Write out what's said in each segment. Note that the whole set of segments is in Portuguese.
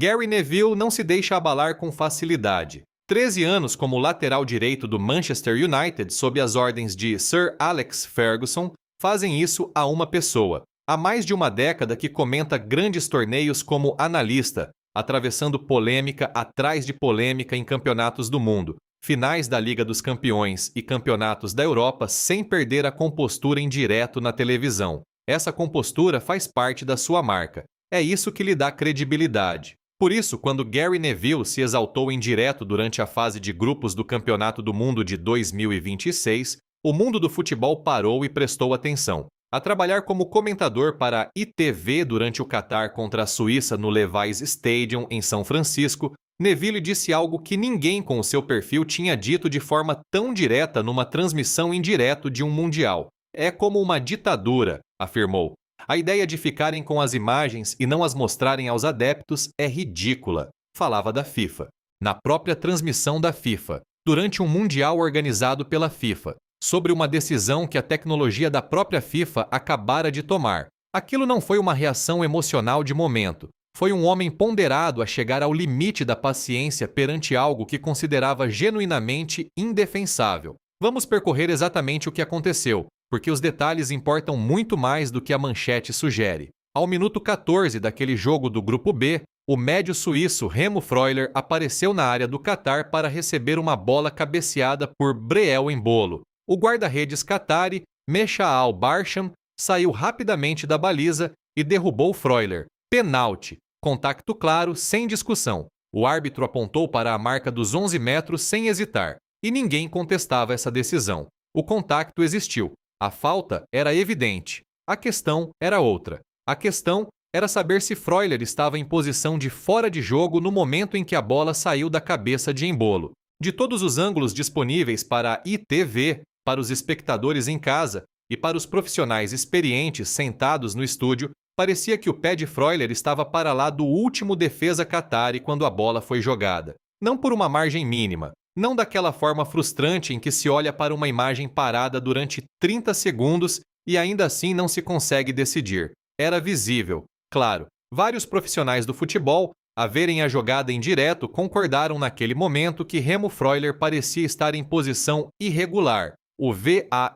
Gary Neville não se deixa abalar com facilidade. 13 anos como lateral direito do Manchester United sob as ordens de Sir Alex Ferguson fazem isso a uma pessoa. Há mais de uma década que comenta grandes torneios como analista, atravessando polêmica atrás de polêmica em campeonatos do mundo, finais da Liga dos Campeões e campeonatos da Europa sem perder a compostura em direto na televisão. Essa compostura faz parte da sua marca. É isso que lhe dá credibilidade. Por isso, quando Gary Neville se exaltou em direto durante a fase de grupos do Campeonato do Mundo de 2026, o mundo do futebol parou e prestou atenção. A trabalhar como comentador para a ITV durante o Catar contra a Suíça no Levi's Stadium, em São Francisco, Neville disse algo que ninguém com o seu perfil tinha dito de forma tão direta numa transmissão em direto de um Mundial. É como uma ditadura, afirmou. A ideia de ficarem com as imagens e não as mostrarem aos adeptos é ridícula. Falava da FIFA. Na própria transmissão da FIFA, durante um Mundial organizado pela FIFA, sobre uma decisão que a tecnologia da própria FIFA acabara de tomar. Aquilo não foi uma reação emocional de momento. Foi um homem ponderado a chegar ao limite da paciência perante algo que considerava genuinamente indefensável. Vamos percorrer exatamente o que aconteceu, porque os detalhes importam muito mais do que a manchete sugere. Ao minuto 14 daquele jogo do Grupo B, o médio suíço Remo Freuler apareceu na área do Catar para receber uma bola cabeceada por Breel Embolo. O guarda-redes catari, Meshaal Barsham, saiu rapidamente da baliza e derrubou Freuler. Penalti. Contacto claro, sem discussão. O árbitro apontou para a marca dos 11 metros sem hesitar, e ninguém contestava essa decisão. O contacto existiu. A falta era evidente. A questão era outra. A questão era saber se Freuler estava em posição de fora de jogo no momento em que a bola saiu da cabeça de Embolo. De todos os ângulos disponíveis para a ITV, para os espectadores em casa e para os profissionais experientes sentados no estúdio, parecia que o pé de Freuler estava para lá do último defesa catari quando a bola foi jogada. Não por uma margem mínima. Não daquela forma frustrante em que se olha para uma imagem parada durante 30 segundos e ainda assim não se consegue decidir. Era visível. Claro, vários profissionais do futebol, a verem a jogada em direto, concordaram naquele momento que Remo Freuler parecia estar em posição irregular. O VAR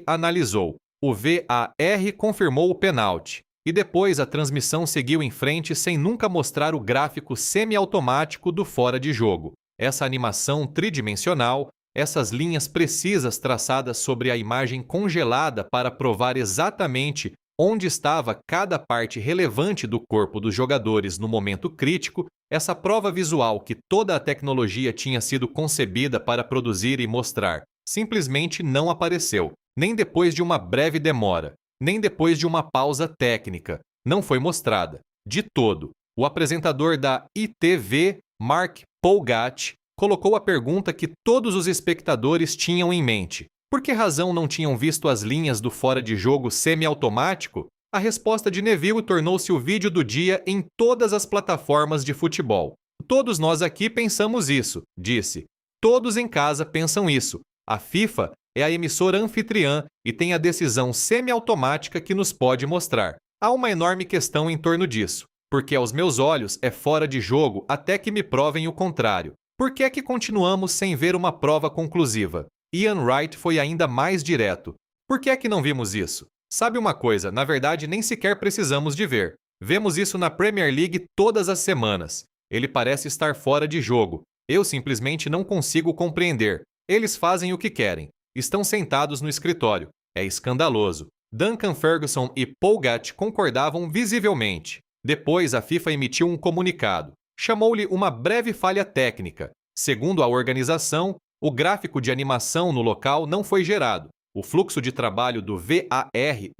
analisou. O VAR confirmou o penalti. E depois a transmissão seguiu em frente sem nunca mostrar o gráfico semiautomático do fora de jogo. Essa animação tridimensional, essas linhas precisas traçadas sobre a imagem congelada para provar exatamente onde estava cada parte relevante do corpo dos jogadores no momento crítico, essa prova visual que toda a tecnologia tinha sido concebida para produzir e mostrar, simplesmente não apareceu, nem depois de uma breve demora, nem depois de uma pausa técnica. Não foi mostrada, de todo. O apresentador da ITV, Mark Polgat, colocou a pergunta que todos os espectadores tinham em mente. Por que razão não tinham visto as linhas do fora de jogo semiautomático? A resposta de Neville tornou-se o vídeo do dia em todas as plataformas de futebol. Todos nós aqui pensamos isso, disse. Todos em casa pensam isso. A FIFA é a emissora anfitriã e tem a decisão semiautomática que nos pode mostrar. Há uma enorme questão em torno disso, porque aos meus olhos é fora de jogo até que me provem o contrário. Por que é que continuamos sem ver uma prova conclusiva? Ian Wright foi ainda mais direto. Por que é que não vimos isso? Sabe uma coisa, na verdade nem sequer precisamos de ver. Vemos isso na Premier League todas as semanas. Ele parece estar fora de jogo. Eu simplesmente não consigo compreender. Eles fazem o que querem. Estão sentados no escritório. É escandaloso. Duncan Ferguson e Polgat concordavam visivelmente. Depois, a FIFA emitiu um comunicado. Chamou-lhe uma breve falha técnica. Segundo a organização, o gráfico de animação no local não foi gerado. O fluxo de trabalho do VAR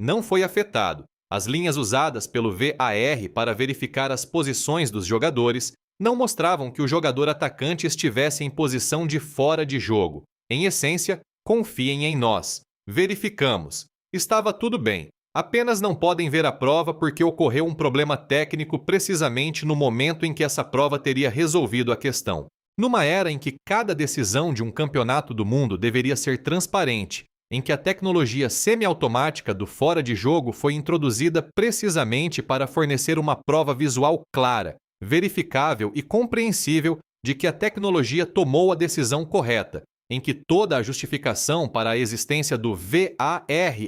não foi afetado. As linhas usadas pelo VAR para verificar as posições dos jogadores não mostravam que o jogador atacante estivesse em posição de fora de jogo. Em essência, confiem em nós. Verificamos. Estava tudo bem. Apenas não podem ver a prova porque ocorreu um problema técnico precisamente no momento em que essa prova teria resolvido a questão. Numa era em que cada decisão de um campeonato do mundo deveria ser transparente, em que a tecnologia semiautomática do fora de jogo foi introduzida precisamente para fornecer uma prova visual clara, verificável e compreensível de que a tecnologia tomou a decisão correta, em que toda a justificação para a existência do VAR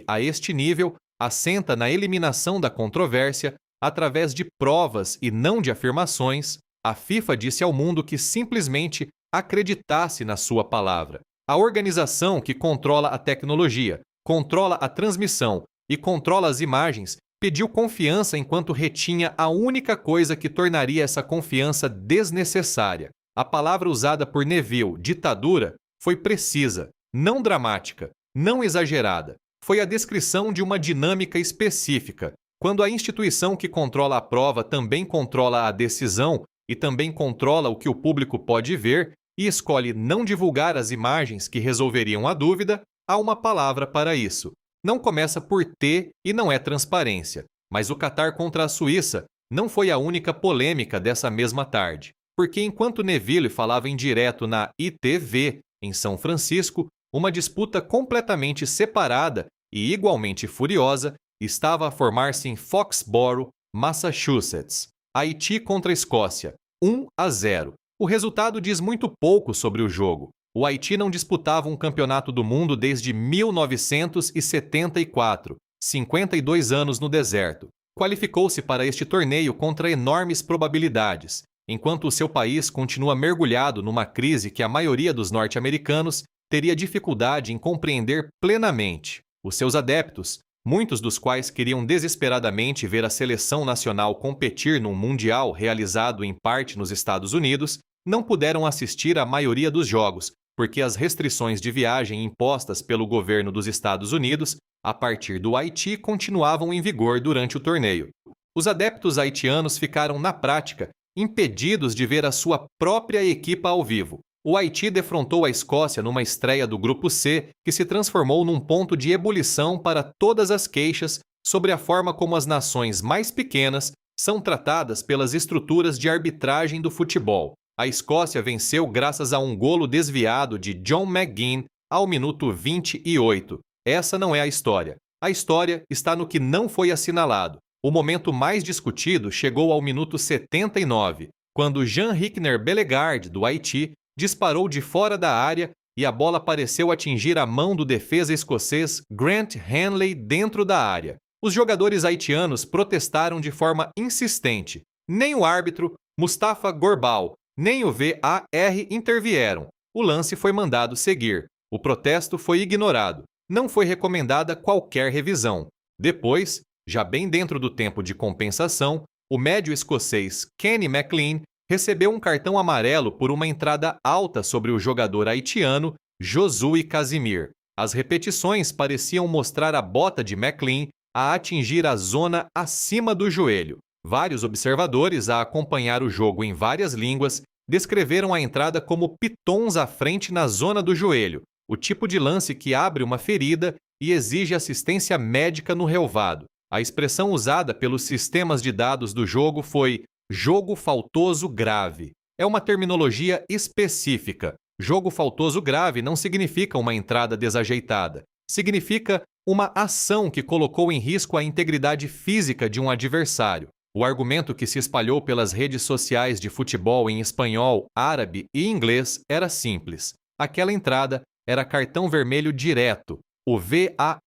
a este nível assenta na eliminação da controvérsia através de provas e não de afirmações, a FIFA disse ao mundo que simplesmente acreditasse na sua palavra. A organização que controla a tecnologia, controla a transmissão e controla as imagens pediu confiança enquanto retinha a única coisa que tornaria essa confiança desnecessária. A palavra usada por Neville, ditadura, foi precisa, não dramática, não exagerada. Foi a descrição de uma dinâmica específica. Quando a instituição que controla a prova também controla a decisão e também controla o que o público pode ver e escolhe não divulgar as imagens que resolveriam a dúvida, há uma palavra para isso. Não começa por T e não é transparência. Mas o Catar contra a Suíça não foi a única polêmica dessa mesma tarde. Porque enquanto Neville falava em direto na ITV, em São Francisco, uma disputa completamente separada e igualmente furiosa estava a formar-se em Foxborough, Massachusetts. Haiti contra a Escócia, 1-0. O resultado diz muito pouco sobre o jogo. O Haiti não disputava um campeonato do mundo desde 1974, 52 anos no deserto. Qualificou-se para este torneio contra enormes probabilidades, enquanto o seu país continua mergulhado numa crise que a maioria dos norte-americanos teria dificuldade em compreender plenamente. Os seus adeptos, muitos dos quais queriam desesperadamente ver a seleção nacional competir num mundial realizado em parte nos Estados Unidos, não puderam assistir à maioria dos jogos, porque as restrições de viagem impostas pelo governo dos Estados Unidos a partir do Haiti continuavam em vigor durante o torneio. Os adeptos haitianos ficaram, na prática, impedidos de ver a sua própria equipa ao vivo. O Haiti defrontou a Escócia numa estreia do Grupo C que se transformou num ponto de ebulição para todas as queixas sobre a forma como as nações mais pequenas são tratadas pelas estruturas de arbitragem do futebol. A Escócia venceu graças a um golo desviado de John McGinn ao minuto 28. Essa não é a história. A história está no que não foi assinalado. O momento mais discutido chegou ao minuto 79, quando Jean-Hickner Bellegarde, do Haiti, disparou de fora da área e a bola pareceu atingir a mão do defesa escocês Grant Hanley dentro da área. Os jogadores haitianos protestaram de forma insistente. Nem o árbitro, Mustafa Gorbal, nem o VAR intervieram. O lance foi mandado seguir. O protesto foi ignorado. Não foi recomendada qualquer revisão. Depois, já bem dentro do tempo de compensação, o médio escocês Kenny McLean recebeu um cartão amarelo por uma entrada alta sobre o jogador haitiano Josué Casimir. As repetições pareciam mostrar a bota de McLean a atingir a zona acima do joelho. Vários observadores a acompanhar o jogo em várias línguas descreveram a entrada como pitons à frente na zona do joelho, o tipo de lance que abre uma ferida e exige assistência médica no relvado. A expressão usada pelos sistemas de dados do jogo foi jogo faltoso grave. É uma terminologia específica. Jogo faltoso grave não significa uma entrada desajeitada. Significa uma ação que colocou em risco a integridade física de um adversário. O argumento que se espalhou pelas redes sociais de futebol em espanhol, árabe e inglês era simples. Aquela entrada era cartão vermelho direto. O VAR,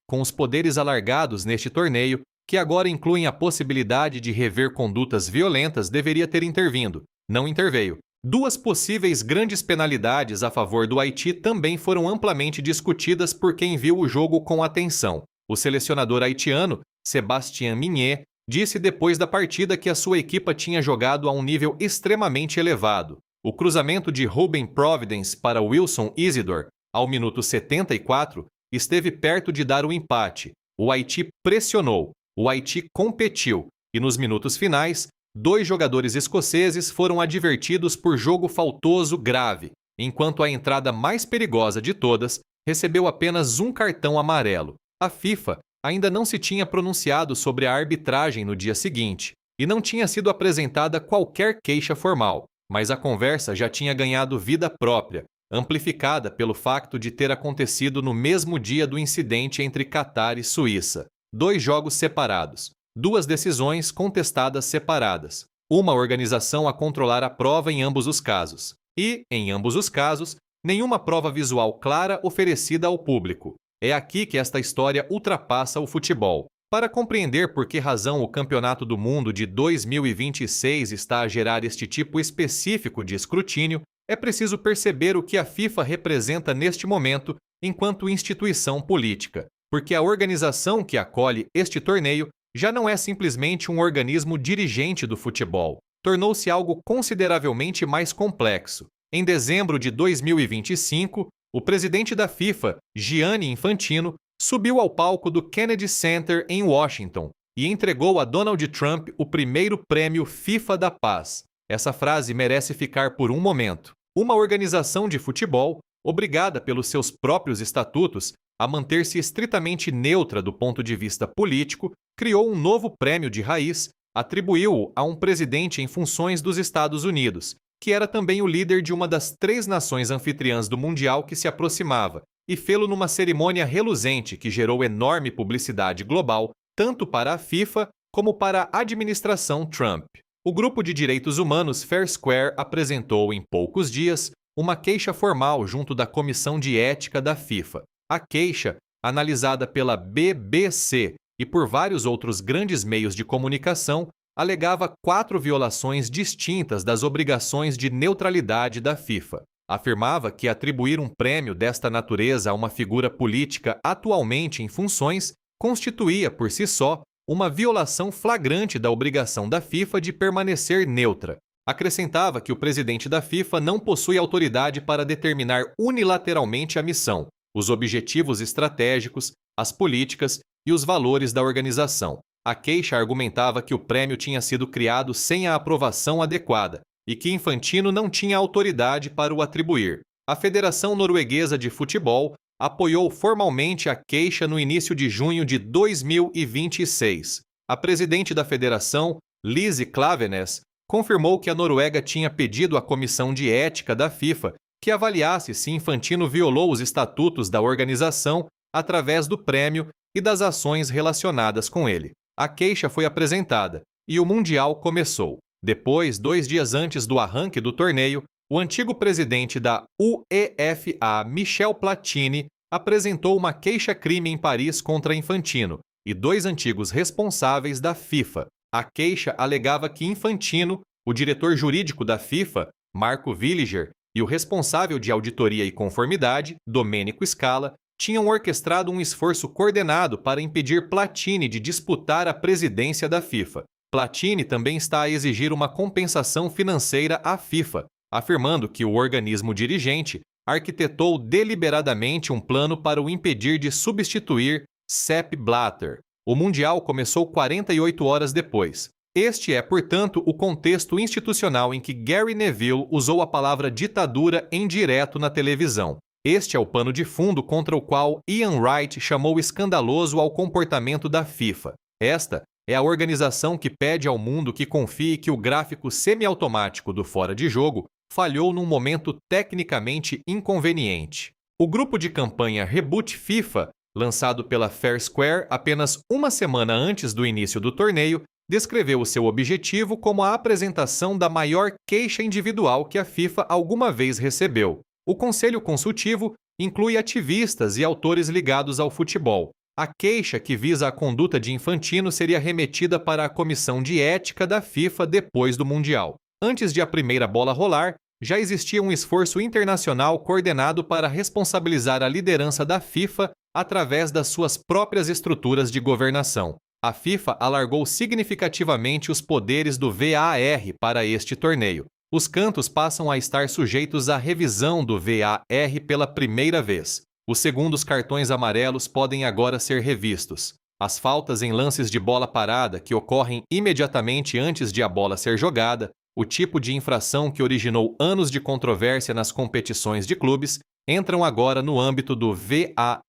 com os poderes alargados neste torneio, que agora incluem a possibilidade de rever condutas violentas, deveria ter intervindo. Não interveio. Duas possíveis grandes penalidades a favor do Haiti também foram amplamente discutidas por quem viu o jogo com atenção. O selecionador haitiano, Sébastien Mignet, disse depois da partida que a sua equipa tinha jogado a um nível extremamente elevado. O cruzamento de Ruben Providence para Wilson Isidore, ao minuto 74, esteve perto de dar o empate. O Haiti pressionou, o Haiti competiu e nos minutos finais, 2 jogadores escoceses foram advertidos por jogo faltoso grave, enquanto a entrada mais perigosa de todas recebeu apenas um cartão amarelo. A FIFA ainda não se tinha pronunciado sobre a arbitragem no dia seguinte e não tinha sido apresentada qualquer queixa formal, mas a conversa já tinha ganhado vida própria, amplificada pelo facto de ter acontecido no mesmo dia do incidente entre Catar e Suíça. 2 jogos separados, 2 decisões contestadas separadas. uma organização a controlar a prova em ambos os casos. E, em ambos os casos, nenhuma prova visual clara oferecida ao público. É aqui que esta história ultrapassa o futebol. Para compreender por que razão o Campeonato do Mundo de 2026 está a gerar este tipo específico de escrutínio, é preciso perceber o que a FIFA representa neste momento enquanto instituição política, porque a organização que acolhe este torneio já não é simplesmente um organismo dirigente do futebol, tornou-se algo consideravelmente mais complexo. Em dezembro de 2025, o presidente da FIFA, Gianni Infantino, subiu ao palco do Kennedy Center em Washington e entregou a Donald Trump o primeiro prêmio FIFA da Paz. Essa frase merece ficar por um momento. Uma organização de futebol, obrigada pelos seus próprios estatutos a manter-se estritamente neutra do ponto de vista político, criou um novo prêmio de raiz, atribuiu-o a um presidente em funções dos Estados Unidos, que era também o líder de uma das 3 nações anfitriãs do Mundial que se aproximava, e fê-lo numa cerimônia reluzente que gerou enorme publicidade global, tanto para a FIFA como para a administração Trump. O grupo de direitos humanos Fair Square apresentou em poucos dias uma queixa formal junto da Comissão de Ética da FIFA. A queixa, analisada pela BBC e por vários outros grandes meios de comunicação, alegava 4 violações distintas das obrigações de neutralidade da FIFA. Afirmava que atribuir um prêmio desta natureza a uma figura política atualmente em funções constituía, por si só, uma violação flagrante da obrigação da FIFA de permanecer neutra. Acrescentava que o presidente da FIFA não possui autoridade para determinar unilateralmente a missão, os objetivos estratégicos, as políticas e os valores da organização. A queixa argumentava que o prêmio tinha sido criado sem a aprovação adequada e que Infantino não tinha autoridade para o atribuir. A Federação Norueguesa de Futebol apoiou formalmente a queixa no início de junho de 2026. A presidente da federação, Lise Klaveness, confirmou que a Noruega tinha pedido à Comissão de Ética da FIFA que avaliasse se Infantino violou os estatutos da organização através do prêmio e das ações relacionadas com ele. A queixa foi apresentada e o Mundial começou. Depois, 2 dias antes do arranque do torneio, o antigo presidente da UEFA, Michel Platini, apresentou uma queixa-crime em Paris contra Infantino e 2 antigos responsáveis da FIFA. A queixa alegava que Infantino, o diretor jurídico da FIFA, Marco Villiger, e o responsável de auditoria e conformidade, Domenico Scala, tinham orquestrado um esforço coordenado para impedir Platini de disputar a presidência da FIFA. Platini também está a exigir uma compensação financeira à FIFA, afirmando que o organismo dirigente arquitetou deliberadamente um plano para o impedir de substituir Sepp Blatter. O Mundial começou 48 horas depois. Este é, portanto, o contexto institucional em que Gary Neville usou a palavra ditadura em direto na televisão. Este é o pano de fundo contra o qual Ian Wright chamou escandaloso ao comportamento da FIFA. Esta é a organização que pede ao mundo que confie que o gráfico semiautomático do fora de jogo falhou num momento tecnicamente inconveniente. O grupo de campanha Reboot FIFA, lançado pela Fair Square apenas uma semana antes do início do torneio, descreveu o seu objetivo como a apresentação da maior queixa individual que a FIFA alguma vez recebeu. O Conselho Consultivo inclui ativistas e autores ligados ao futebol. A queixa que visa a conduta de Infantino seria remetida para a Comissão de Ética da FIFA depois do Mundial. Antes de a primeira bola rolar, já existia um esforço internacional coordenado para responsabilizar a liderança da FIFA através das suas próprias estruturas de governação. A FIFA alargou significativamente os poderes do VAR para este torneio. Os cantos passam a estar sujeitos à revisão do VAR pela primeira vez. Os segundos cartões amarelos podem agora ser revistos. As faltas em lances de bola parada, que ocorrem imediatamente antes de a bola ser jogada, o tipo de infração que originou anos de controvérsia nas competições de clubes, entram agora no âmbito do VAR.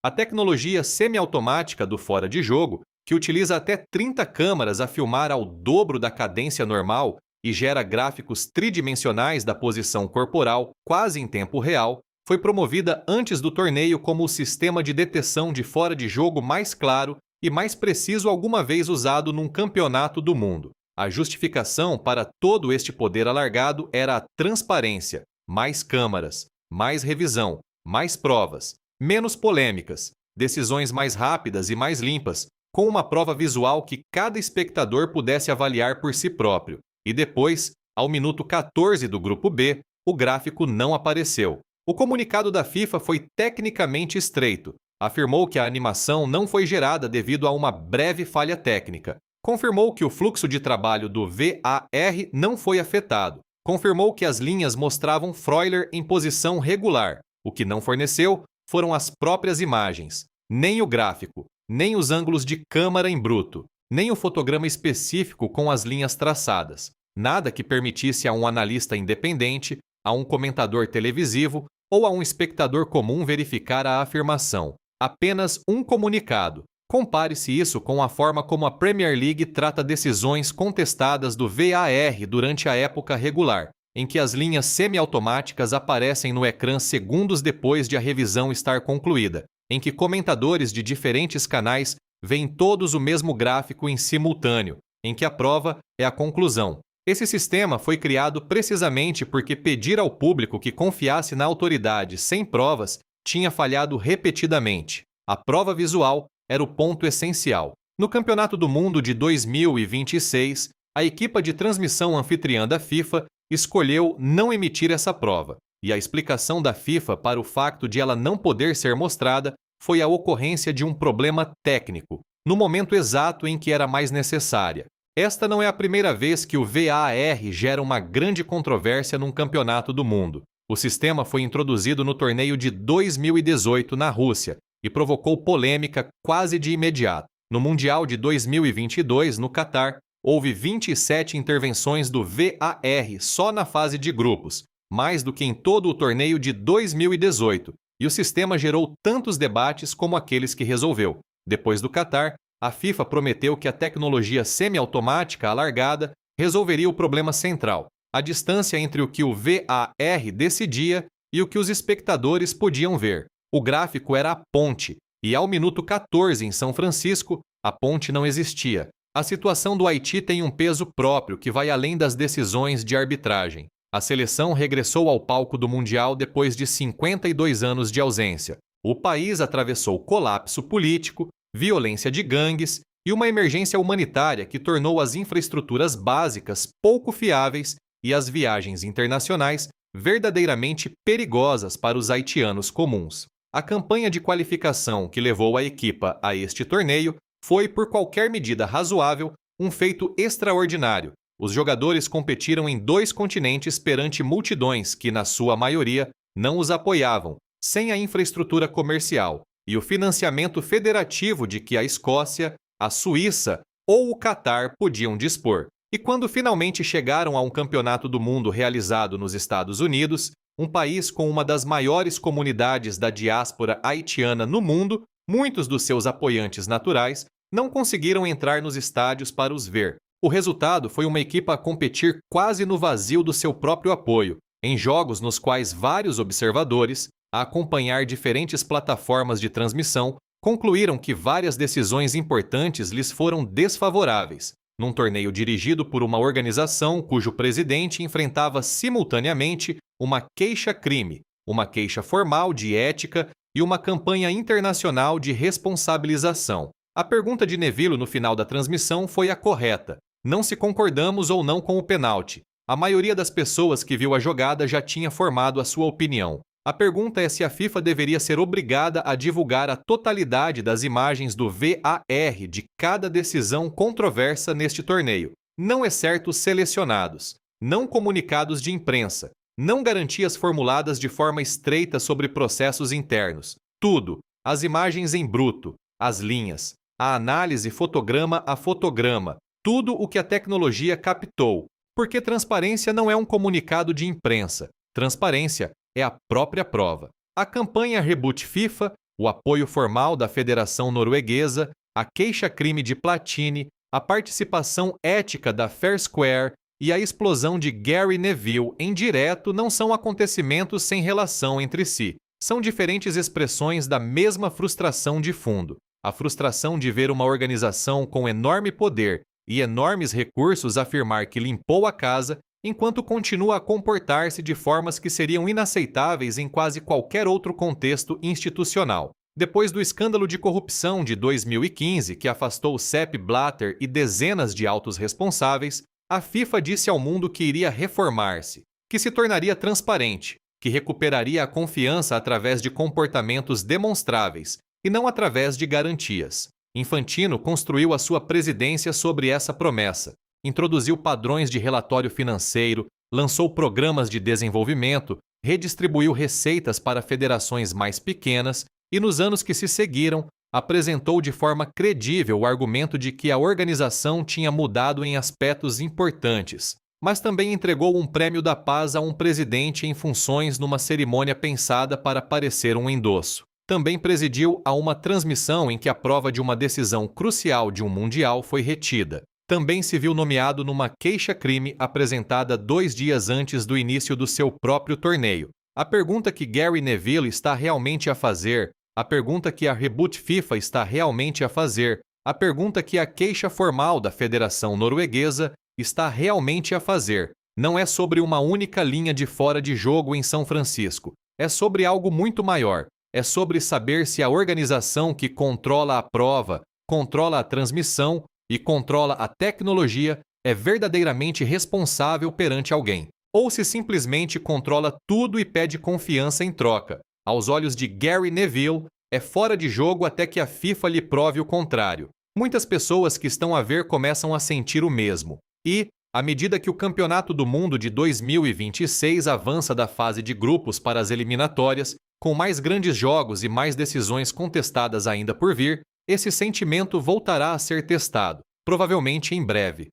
A tecnologia semiautomática do fora de jogo, que utiliza até 30 câmaras a filmar ao dobro da cadência normal e gera gráficos tridimensionais da posição corporal quase em tempo real, foi promovida antes do torneio como o sistema de detecção de fora de jogo mais claro e mais preciso alguma vez usado num campeonato do mundo. A justificação para todo este poder alargado era a transparência, mais câmaras, mais revisão, mais provas, menos polêmicas, decisões mais rápidas e mais limpas, com uma prova visual que cada espectador pudesse avaliar por si próprio. E depois, ao minuto 14 do grupo B, o gráfico não apareceu. O comunicado da FIFA foi tecnicamente estreito. Afirmou que a animação não foi gerada devido a uma breve falha técnica. Confirmou que o fluxo de trabalho do VAR não foi afetado. Confirmou que as linhas mostravam Freuler em posição regular. O que não forneceu foram as próprias imagens, nem o gráfico, nem os ângulos de câmara em bruto, nem o fotograma específico com as linhas traçadas. Nada que permitisse a um analista independente, a um comentador televisivo ou a um espectador comum verificar a afirmação. Apenas um comunicado. Compare-se isso com a forma como a Premier League trata decisões contestadas do VAR durante a época regular, em que as linhas semiautomáticas aparecem no ecrã segundos depois de a revisão estar concluída, em que comentadores de diferentes canais veem todos o mesmo gráfico em simultâneo, em que a prova é a conclusão. Esse sistema foi criado precisamente porque pedir ao público que confiasse na autoridade sem provas tinha falhado repetidamente. A prova visual era o ponto essencial. No Campeonato do Mundo de 2026, a equipa de transmissão anfitriã da FIFA escolheu não emitir essa prova, e a explicação da FIFA para o facto de ela não poder ser mostrada foi a ocorrência de um problema técnico, no momento exato em que era mais necessária. Esta não é a primeira vez que o VAR gera uma grande controvérsia num campeonato do mundo. O sistema foi introduzido no torneio de 2018 na Rússia e provocou polêmica quase de imediato. No Mundial de 2022, no Catar, houve 27 intervenções do VAR só na fase de grupos, mais do que em todo o torneio de 2018, e o sistema gerou tantos debates como aqueles que resolveu. Depois do Catar, a FIFA prometeu que a tecnologia semiautomática alargada resolveria o problema central, a distância entre o que o VAR decidia e o que os espectadores podiam ver. O gráfico era a ponte, e ao minuto 14 em São Francisco, a ponte não existia. A situação do Haiti tem um peso próprio que vai além das decisões de arbitragem. A seleção regressou ao palco do Mundial depois de 52 anos de ausência. O país atravessou colapso político, violência de gangues e uma emergência humanitária que tornou as infraestruturas básicas pouco fiáveis e as viagens internacionais verdadeiramente perigosas para os haitianos comuns. A campanha de qualificação que levou a equipa a este torneio foi, por qualquer medida razoável, um feito extraordinário. Os jogadores competiram em 2 continentes perante multidões que, na sua maioria, não os apoiavam, sem a infraestrutura comercial e o financiamento federativo de que a Escócia, a Suíça ou o Catar podiam dispor. E quando finalmente chegaram a um campeonato do mundo realizado nos Estados Unidos, um país com uma das maiores comunidades da diáspora haitiana no mundo, muitos dos seus apoiantes naturais não conseguiram entrar nos estádios para os ver. O resultado foi uma equipa a competir quase no vazio do seu próprio apoio, em jogos nos quais vários observadores, a acompanhar diferentes plataformas de transmissão, concluíram que várias decisões importantes lhes foram desfavoráveis, num torneio dirigido por uma organização cujo presidente enfrentava simultaneamente uma queixa-crime, uma queixa formal de ética e uma campanha internacional de responsabilização. A pergunta de Neville no final da transmissão foi a correta. Não se concordamos ou não com o pênalti. A maioria das pessoas que viu a jogada já tinha formado a sua opinião. A pergunta é se a FIFA deveria ser obrigada a divulgar a totalidade das imagens do VAR de cada decisão controversa neste torneio, não exceto selecionados, não comunicados de imprensa, não garantias formuladas de forma estreita sobre processos internos. Tudo, as imagens em bruto, as linhas, a análise fotograma a fotograma, tudo o que a tecnologia captou, porque transparência não é um comunicado de imprensa. Transparência é a própria prova. A campanha Reboot FIFA, o apoio formal da Federação Norueguesa, a queixa-crime de Platini, a participação ética da Fair Square e a explosão de Gary Neville em direto não são acontecimentos sem relação entre si. São diferentes expressões da mesma frustração de fundo. A frustração de ver uma organização com enorme poder e enormes recursos afirmar que limpou a casa, enquanto continua a comportar-se de formas que seriam inaceitáveis em quase qualquer outro contexto institucional. Depois do escândalo de corrupção de 2015, que afastou Sepp Blatter e dezenas de altos responsáveis, a FIFA disse ao mundo que iria reformar-se, que se tornaria transparente, que recuperaria a confiança através de comportamentos demonstráveis e não através de garantias. Infantino construiu a sua presidência sobre essa promessa, introduziu padrões de relatório financeiro, lançou programas de desenvolvimento, redistribuiu receitas para federações mais pequenas e, nos anos que se seguiram, apresentou de forma credível o argumento de que a organização tinha mudado em aspectos importantes, mas também entregou um prêmio da paz a um presidente em funções numa cerimônia pensada para parecer um endosso. Também presidiu a uma transmissão em que a prova de uma decisão crucial de um mundial foi retida. Também se viu nomeado numa queixa-crime apresentada 2 dias antes do início do seu próprio torneio. A pergunta que Gary Neville está realmente a fazer, a pergunta que a Reboot FIFA está realmente a fazer, a pergunta que a queixa formal da Federação Norueguesa está realmente a fazer, não é sobre uma única linha de fora de jogo em São Francisco. É sobre algo muito maior. É sobre saber se a organização que controla a prova, controla a transmissão e controla a tecnologia é verdadeiramente responsável perante alguém, ou se simplesmente controla tudo e pede confiança em troca. Aos olhos de Gary Neville, é fora de jogo até que a FIFA lhe prove o contrário. Muitas pessoas que estão a ver começam a sentir o mesmo. E, à medida que o Campeonato do Mundo de 2026 avança da fase de grupos para as eliminatórias, com mais grandes jogos e mais decisões contestadas ainda por vir, esse sentimento voltará a ser testado, provavelmente em breve.